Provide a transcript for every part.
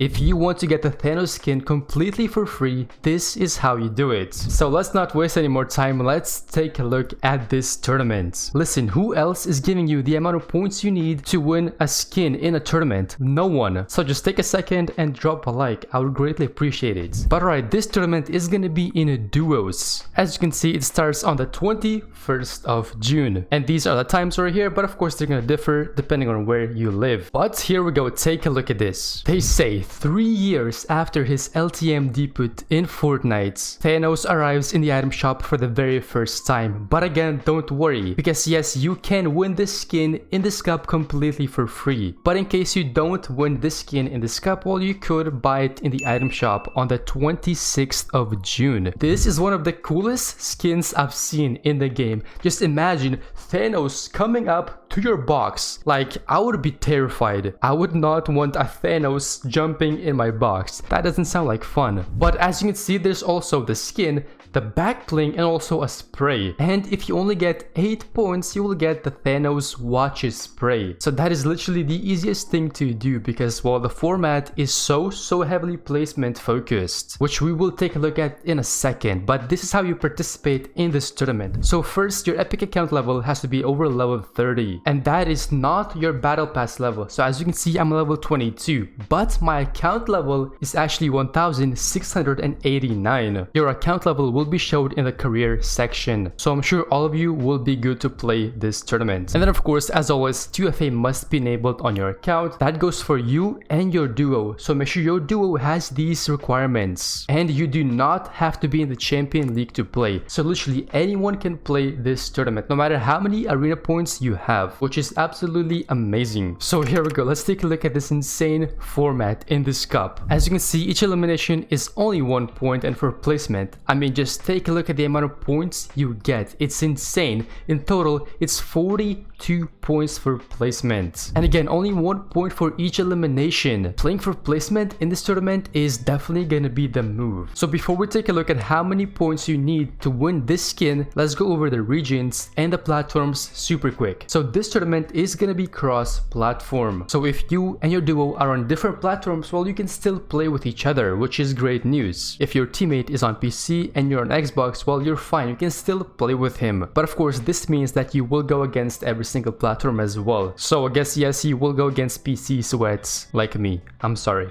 If you want to get the Thanos skin completely for free, this is how you do it. So let's not waste any more time, let's take a look at this tournament. Listen, who else is giving you the amount of points you need to win a skin in a tournament? No one. So just take a second and drop a like, I would greatly appreciate it. But alright, this tournament is gonna be in duos. As you can see, it starts on the 21st of June. And these are the times right here, but of course they're gonna differ depending on where you live. But here we go, take a look at this. They say 3 years after his LTM debut in Fortnite, Thanos arrives in the item shop for the very first time. But again, don't worry, because yes, you can win this skin in this cup completely for free. But in case you don't win this skin in this cup, well, you could buy it in the item shop on the 26th of June. This is one of the coolest skins I've seen in the game. Just imagine Thanos coming up to your box. Like, I would be terrified. I would not want a Thanos jumping in my box. That doesn't sound like fun. But as you can see, there's also the skin, the back bling, and also a spray. And if you only get 8 points, you will get the Thanos watches spray. So that is literally the easiest thing to do because, well, the format is so heavily placement focused, which we will take a look at in a second. But this is how you participate in this tournament. So first, your epic account level has to be over level 30, and that is not your battle pass level. So as you can see, I'm level 22, but my account level is actually 1689. Your account level will be showed in the career section, so I'm sure all of you will be good to play this tournament. And then of course, as always, 2FA must be enabled on your account. That goes for you and your duo, so make sure your duo has these requirements. And you do not have to be in the champion league to play, so literally anyone can play this tournament no matter how many arena points you have, which is absolutely amazing. So here we go, let's take a look at this insane format in this cup. As you can see, each elimination is only 1 point, and for placement, I mean, just take a look at the amount of points you get. It's insane. In total, it's 42 points for placement. And again, only 1 point for each elimination. Playing for placement in this tournament is definitely gonna be the move. So before we take a look at how many points you need to win this skin, let's go over the regions and the platforms super quick. So this tournament is gonna be cross-platform. So if you and your duo are on different platforms, well, you can still play with each other, which is great news. If your teammate is on PC and you're on Xbox, well, you're fine, you can still play with him. But of course, this means that you will go against every single platform as well. So I guess yes, you will go against PC sweats like me. I'm sorry,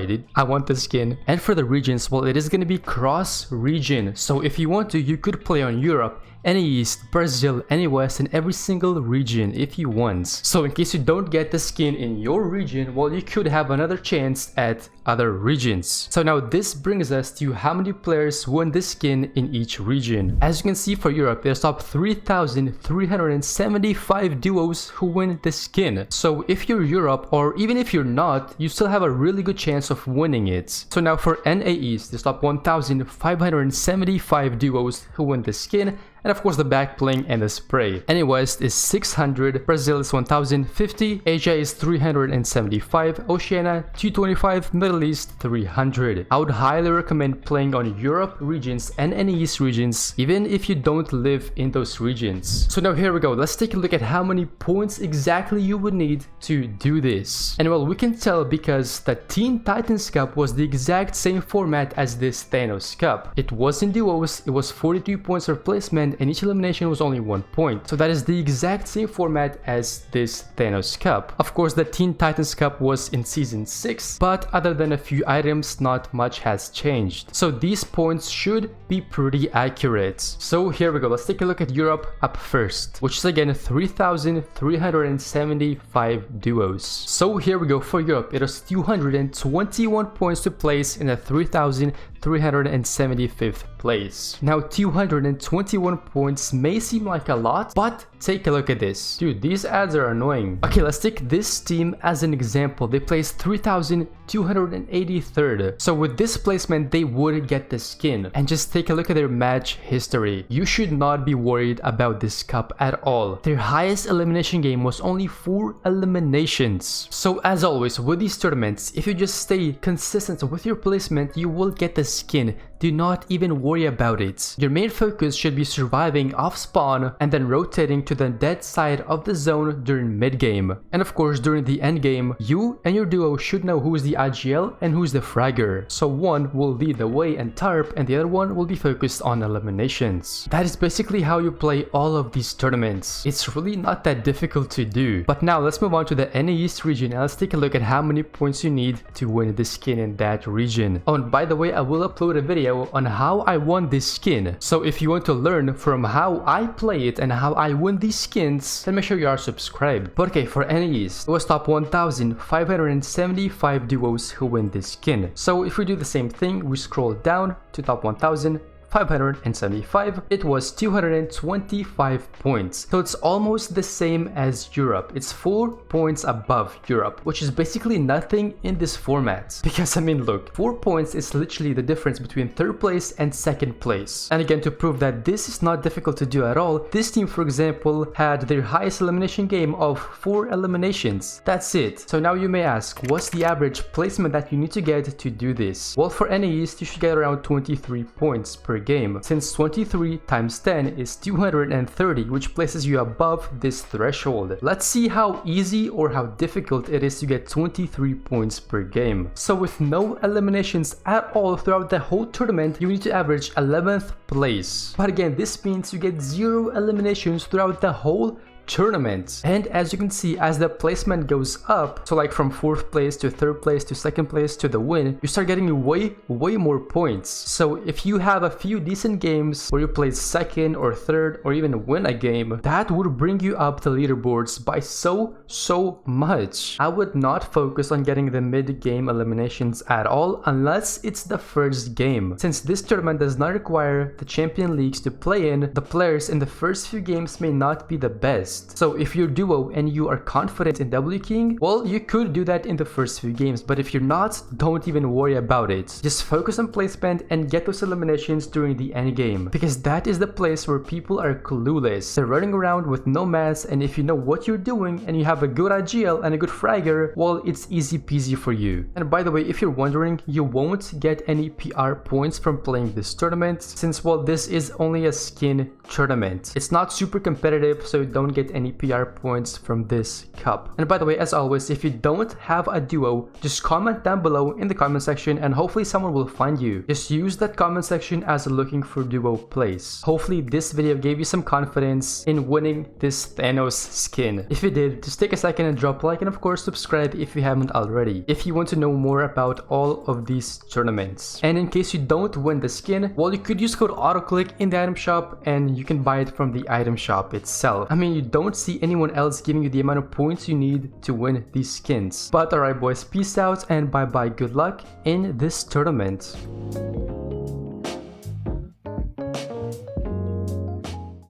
dude. I want the skin. And for the regions, well, it is gonna be cross-region. So if you want to, you could play on Europe, any East, Brazil, any West, and every single region if you want. So in case you don't get the skin in your region, well, you could have another chance at other regions. So now this brings us to how many players won this skin in each region. As you can see, for Europe, there's top 3,375 duos who win the skin. So if you're Europe, or even if you're not, you still have a really good chance of winning it. So now for NA East, there's top 1,575 duos who win the skin, and of course the back bling and the spray. NA West is 600, Brazil is 1050, Asia is 375, Oceania 225, Middle East 300. I would highly recommend playing on Europe regions and NA East regions, even if you don't live in those regions. So now here we go, let's take a look at how many points exactly you would need to do this. And well, we can tell because the Teen Titans Cup was the exact same format as this Thanos Cup. It was in duos, it was 42 points for placement, and each elimination was only 1 point. So that is the exact same format as this Thanos Cup. Of course, the Teen Titans Cup was in season 6, but other than a few items, not much has changed. So these points should be pretty accurate. So here we go, let's take a look at Europe up first, which is again 3,375 duos. So here we go, for Europe, it was 221 points to place in the 3,375th place. Now 221 points may seem like a lot, but take a look at this. Dude, these ads are annoying. Okay, let's take this team as an example. They placed 3,283rd. So with this placement, they would get the skin. And just take a look at their match history. You should not be worried about this cup at all. Their highest elimination game was only 4 eliminations. So as always, with these tournaments, if you just stay consistent with your placement, you will get the skin. Do not even worry about it. Your main focus should be surviving off spawn and then rotating to to the dead side of the zone during mid-game. And of course, during the end game, you and your duo should know who is the IGL and who's the fragger. So one will lead the way and tarp, and the other one will be focused on eliminations. That is basically how you play all of these tournaments. It's really not that difficult to do. But now let's move on to the NA East region and let's take a look at how many points you need to win the skin in that region. Oh, and by the way, I will upload a video on how I won this skin. So if you want to learn from how I play it and how I win these skins, then make sure you are subscribed. But okay, for NA East, it was top 1,575 duos who win this skin. So if we do the same thing, we scroll down to top 1,575, it was 225 points. So it's almost the same as Europe. It's 4 points above Europe, which is basically nothing in this format. Because I mean, look, 4 points is literally the difference between 3rd place and 2nd place. And again, to prove that this is not difficult to do at all, this team, for example, had their highest elimination game of 4 eliminations. That's it. So now you may ask, what's the average placement that you need to get to do this? Well, for NA East, you should get around 23 points per game, since 23 times 10 is 230, which places you above this threshold. Let's see how easy or how difficult it is to get 23 points per game. So with no eliminations at all throughout the whole tournament, you need to average 11th place. But again, this means you get 0 eliminations throughout the whole tournament. And as you can see, as the placement goes up, so like from 4th place to 3rd place to 2nd place to the win, you start getting way more points. So if you have a few decent games where you play 2nd or 3rd or even win a game, that would bring you up the leaderboards by so much. I would not focus on getting the mid-game eliminations at all unless it's the first game. Since this tournament does not require the champion leagues to play in, the players in the first few games may not be the best. So if you're duo and you are confident in W King, well, you could do that in the first few games, but if you're not, don't even worry about it. Just focus on placement and get those eliminations during the end game, because that is the place where people are clueless. They're running around with no mats, and if you know what you're doing and you have a good IGL and a good fragger, well, it's easy peasy for you. And by the way, if you're wondering, you won't get any PR points from playing this tournament, since, well, this is only a skin tournament. It's not super competitive, so you don't get any PR points from this cup. And by the way, as always, if you don't have a duo, just comment down below in the comment section and hopefully someone will find you. Just use that comment section as a looking for duo place. Hopefully this video gave you some confidence in winning this Thanos skin. If you did, just take a second and drop a like, and of course subscribe if you haven't already, if you want to know more about all of these tournaments. And in case you don't win the skin, well, you could use code AutoClick in the item shop and you can buy it from the item shop itself. I mean, you don't see anyone else giving you the amount of points you need to win these skins. But alright boys, peace out and bye bye, good luck in this tournament.